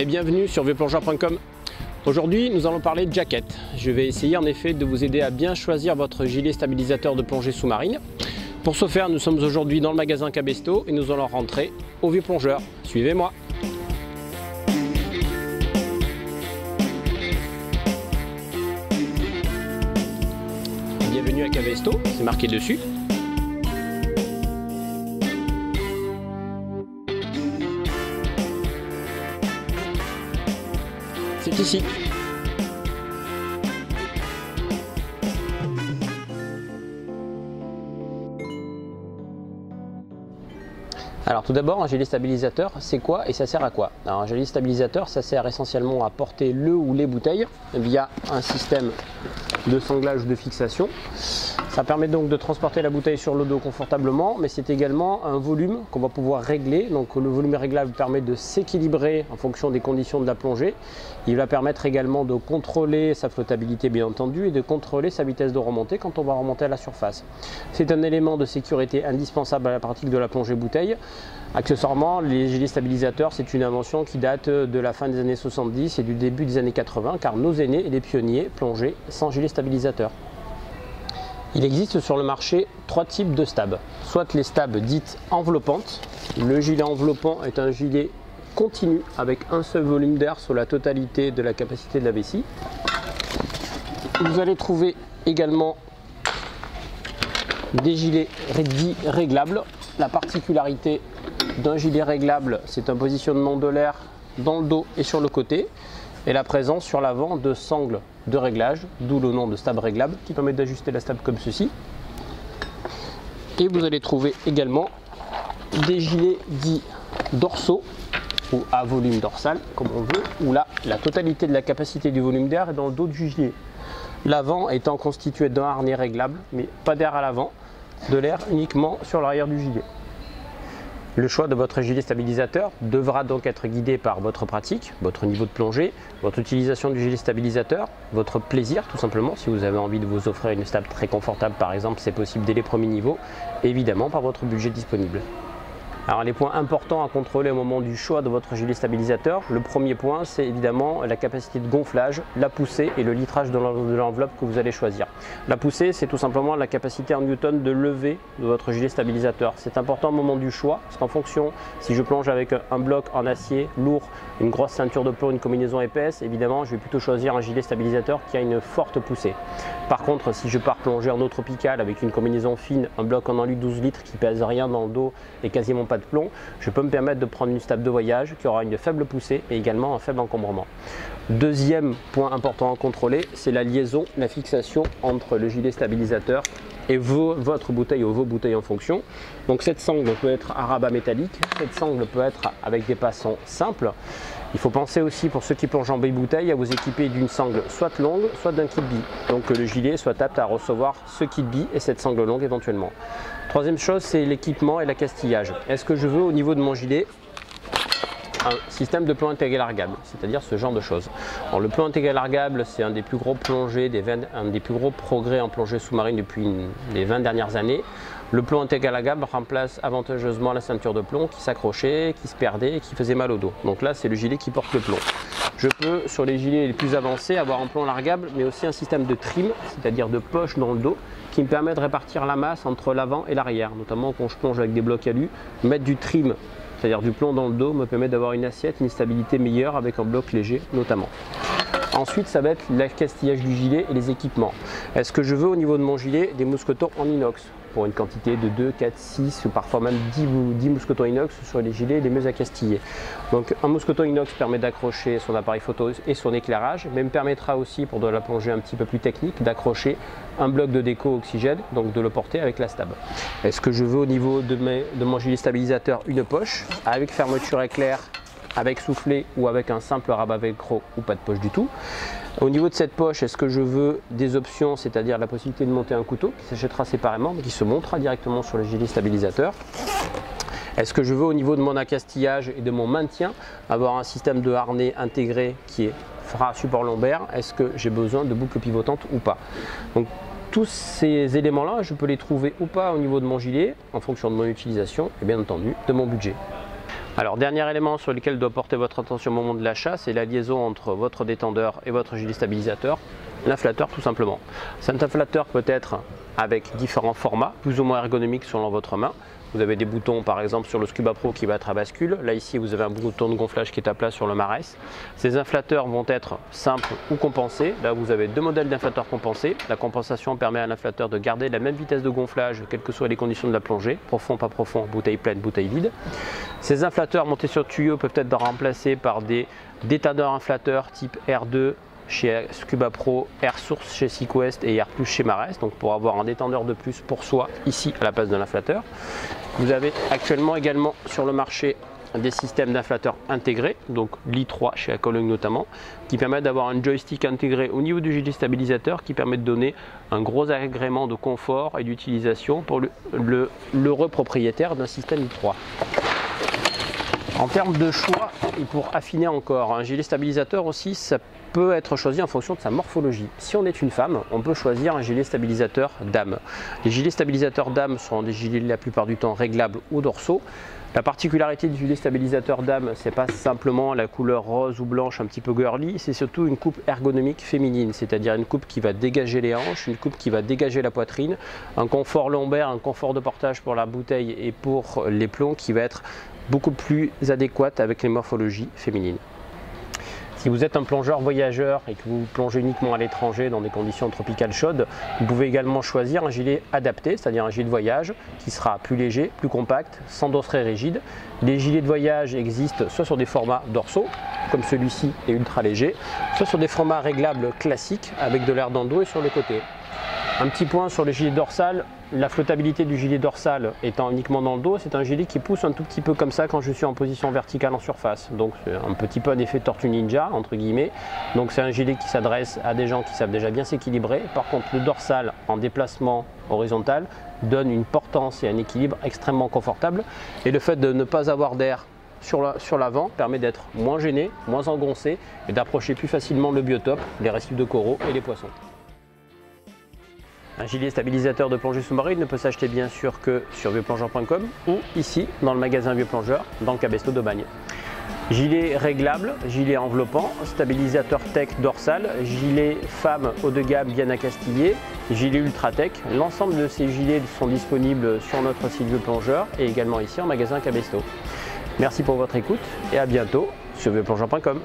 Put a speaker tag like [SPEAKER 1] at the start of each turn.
[SPEAKER 1] et bienvenue sur vieuxplongeur.com. Aujourd'hui, nous allons parler de jacket. Je vais essayer en effet de vous aider à bien choisir votre gilet stabilisateur de plongée sous-marine. Pour ce faire, nous sommes aujourd'hui dans le magasin Cabesto et nous allons rentrer au Vieux Plongeur. Suivez-moi. Bienvenue à Cabesto, c'est marqué dessus. C'est ici. Alors tout d'abord, un gilet stabilisateur, c'est quoi et ça sert à quoi? Alors un gilet stabilisateur, ça sert essentiellement à porter le ou les bouteilles via un système de sanglage ou de fixation. Ça permet donc de transporter la bouteille sur le dos confortablement, mais c'est également un volume qu'on va pouvoir régler. Donc le volume réglable permet de s'équilibrer en fonction des conditions de la plongée. Il va permettre également de contrôler sa flottabilité bien entendu et de contrôler sa vitesse de remontée quand on va remonter à la surface. C'est un élément de sécurité indispensable à la pratique de la plongée bouteille. Accessoirement, les gilets stabilisateurs, c'est une invention qui date de la fin des années 70 et du début des années 80, car nos aînés et les pionniers plongeaient sans gilet stabilisateur. Il existe sur le marché trois types de stabs, soit les stabs dites enveloppantes. Le gilet enveloppant est un gilet continu avec un seul volume d'air sur la totalité de la capacité de la vessie. Vous allez trouver également des gilets dits réglables. La particularité d'un gilet réglable, c'est un positionnement de l'air dans le dos et sur le côté, et la présence sur l'avant de sangles de réglage, d'où le nom de stab réglable, qui permet d'ajuster la stab comme ceci. Et vous allez trouver également des gilets dits dorsaux, ou à volume dorsal, comme on veut, où là, la totalité de la capacité du volume d'air est dans le dos du gilet. L'avant étant constitué d'un harnais réglable, mais pas d'air à l'avant, de l'air uniquement sur l'arrière du gilet. Le choix de votre gilet stabilisateur devra donc être guidé par votre pratique, votre niveau de plongée, votre utilisation du gilet stabilisateur, votre plaisir tout simplement. Si vous avez envie de vous offrir une stab très confortable par exemple, c'est possible dès les premiers niveaux, et évidemment par votre budget disponible. Alors les points importants à contrôler au moment du choix de votre gilet stabilisateur, le premier point c'est évidemment la capacité de gonflage, la poussée et le litrage de l'enveloppe que vous allez choisir. La poussée c'est tout simplement la capacité en newton de levée de votre gilet stabilisateur. C'est important au moment du choix parce qu'en fonction, si je plonge avec un bloc en acier lourd, une grosse ceinture de plomb, une combinaison épaisse, évidemment je vais plutôt choisir un gilet stabilisateur qui a une forte poussée. Par contre si je pars plonger en eau tropicale avec une combinaison fine, un bloc en alu 12 litres qui pèse rien dans le dos et quasiment pas de plomb, je peux me permettre de prendre une stab de voyage qui aura une faible poussée et également un faible encombrement. Deuxième point important à contrôler, c'est la liaison, la fixation entre le gilet stabilisateur et votre bouteille ou vos bouteilles en fonction. Donc cette sangle peut être à rabat métallique, cette sangle peut être avec des passants simples. Il faut penser aussi pour ceux qui plongent en bouteille à vous équiper d'une sangle soit longue, soit d'un kit bille. Donc que le gilet soit apte à recevoir ce kit bille et cette sangle longue éventuellement. Troisième chose, c'est l'équipement et l'accastillage. Est-ce que je veux au niveau de mon gilet un système de plomb intégré largable, c'est-à-dire ce genre de choses. Alors, le plomb intégré largable, c'est un des plus gros plongées, un des plus gros progrès en plongée sous-marine depuis les 20 dernières années. Le plomb intégré largable remplace avantageusement la ceinture de plomb qui s'accrochait, qui se perdait et qui faisait mal au dos. Donc là, c'est le gilet qui porte le plomb. Je peux, sur les gilets les plus avancés, avoir un plomb largable, mais aussi un système de trim, c'est-à-dire de poche dans le dos, qui me permet de répartir la masse entre l'avant et l'arrière, notamment quand je plonge avec des blocs alu. Mettre du trim, c'est-à-dire du plomb dans le dos, me permet d'avoir une assiette, une stabilité meilleure avec un bloc léger notamment. Ensuite, ça va être l'accastillage du gilet et les équipements. Est-ce que je veux au niveau de mon gilet des mousquetons en inox pour une quantité de 2, 4, 6 ou parfois même 10 mousquetons inox sur les gilets les mieux accastillés. Donc un mousqueton inox permet d'accrocher son appareil photo et son éclairage, mais me permettra aussi pour de la plongée un petit peu plus technique d'accrocher un bloc de déco oxygène, donc de le porter avec la stab. Est-ce que je veux au niveau de mon gilet stabilisateur une poche avec fermeture éclair, avec soufflet ou avec un simple rabat velcro ou pas de poche du tout? Au niveau de cette poche, est-ce que je veux des options, c'est-à-dire la possibilité de monter un couteau qui s'achètera séparément mais qui se montera directement sur le gilet stabilisateur? Est-ce que je veux au niveau de mon accastillage et de mon maintien avoir un système de harnais intégré qui fera support lombaire? Est-ce que j'ai besoin de boucles pivotantes ou pas? Donc tous ces éléments-là, je peux les trouver ou pas au niveau de mon gilet en fonction de mon utilisation et bien entendu de mon budget. Alors, dernier élément sur lequel doit porter votre attention au moment de l'achat, c'est la liaison entre votre détendeur et votre gilet stabilisateur, l'inflateur tout simplement. Cet inflateur peut être avec différents formats, plus ou moins ergonomiques selon votre main. Vous avez des boutons par exemple sur le Scuba Pro qui va être à bascule. Là ici vous avez un bouton de gonflage qui est à plat sur le Marès. Ces inflateurs vont être simples ou compensés. Là vous avez deux modèles d'inflateurs compensés. La compensation permet à l'inflateur de garder la même vitesse de gonflage quelles que soient les conditions de la plongée, profond, pas profond, bouteille pleine, bouteille vide. Ces inflateurs montés sur tuyau peuvent être remplacés par des détendeurs inflateurs type R2 chez Scuba Pro, Air Source chez Sequest et Air Plus chez Marès, donc pour avoir un détendeur de plus pour soi ici à la place de l'inflateur. Vous avez actuellement également sur le marché des systèmes d'inflateurs intégrés, donc l'i3 chez Akolung notamment, qui permettent d'avoir un joystick intégré au niveau du gilet stabilisateur qui permet de donner un gros agrément de confort et d'utilisation pour l'heureux propriétaire d'un système i3. En termes de choix, et pour affiner encore, un gilet stabilisateur aussi, ça peut être choisi en fonction de sa morphologie. Si on est une femme, on peut choisir un gilet stabilisateur dame. Les gilets stabilisateurs dame sont des gilets la plupart du temps réglables au dorsaux. La particularité du gilet stabilisateur dame, c'est pas simplement la couleur rose ou blanche un petit peu girly, c'est surtout une coupe ergonomique féminine, c'est-à-dire une coupe qui va dégager les hanches, une coupe qui va dégager la poitrine, un confort lombaire, un confort de portage pour la bouteille et pour les plombs qui va être beaucoup plus adéquate avec les morphologies féminines. Si vous êtes un plongeur voyageur et que vous plongez uniquement à l'étranger dans des conditions tropicales chaudes, vous pouvez également choisir un gilet adapté, c'est-à-dire un gilet de voyage qui sera plus léger, plus compact, sans dosseret rigide. Les gilets de voyage existent soit sur des formats dorsaux, comme celui-ci est ultra léger, soit sur des formats réglables classiques avec de l'air dans le dos et sur le côté. Un petit point sur le gilet dorsal, la flottabilité du gilet dorsal étant uniquement dans le dos, c'est un gilet qui pousse un tout petit peu comme ça quand je suis en position verticale en surface. Donc c'est un petit peu un effet tortue ninja entre guillemets. Donc c'est un gilet qui s'adresse à des gens qui savent déjà bien s'équilibrer. Par contre le dorsal en déplacement horizontal donne une portance et un équilibre extrêmement confortable. Et le fait de ne pas avoir d'air sur l'avant permet d'être moins gêné, moins engoncé et d'approcher plus facilement le biotope, les récifs de coraux et les poissons. Un gilet stabilisateur de plongée sous-marine ne peut s'acheter bien sûr que sur vieuxplongeur.com ou ici dans le magasin Vieux Plongeur dans le Cabestos d'Aubagne. Gilet réglable, gilet enveloppant, stabilisateur tech dorsal, gilet femme haut de gamme bien accastillé, gilet ultra tech. L'ensemble de ces gilets sont disponibles sur notre site Vieux Plongeur et également ici en magasin Cabestos. Merci pour votre écoute et à bientôt sur vieuxplongeur.com.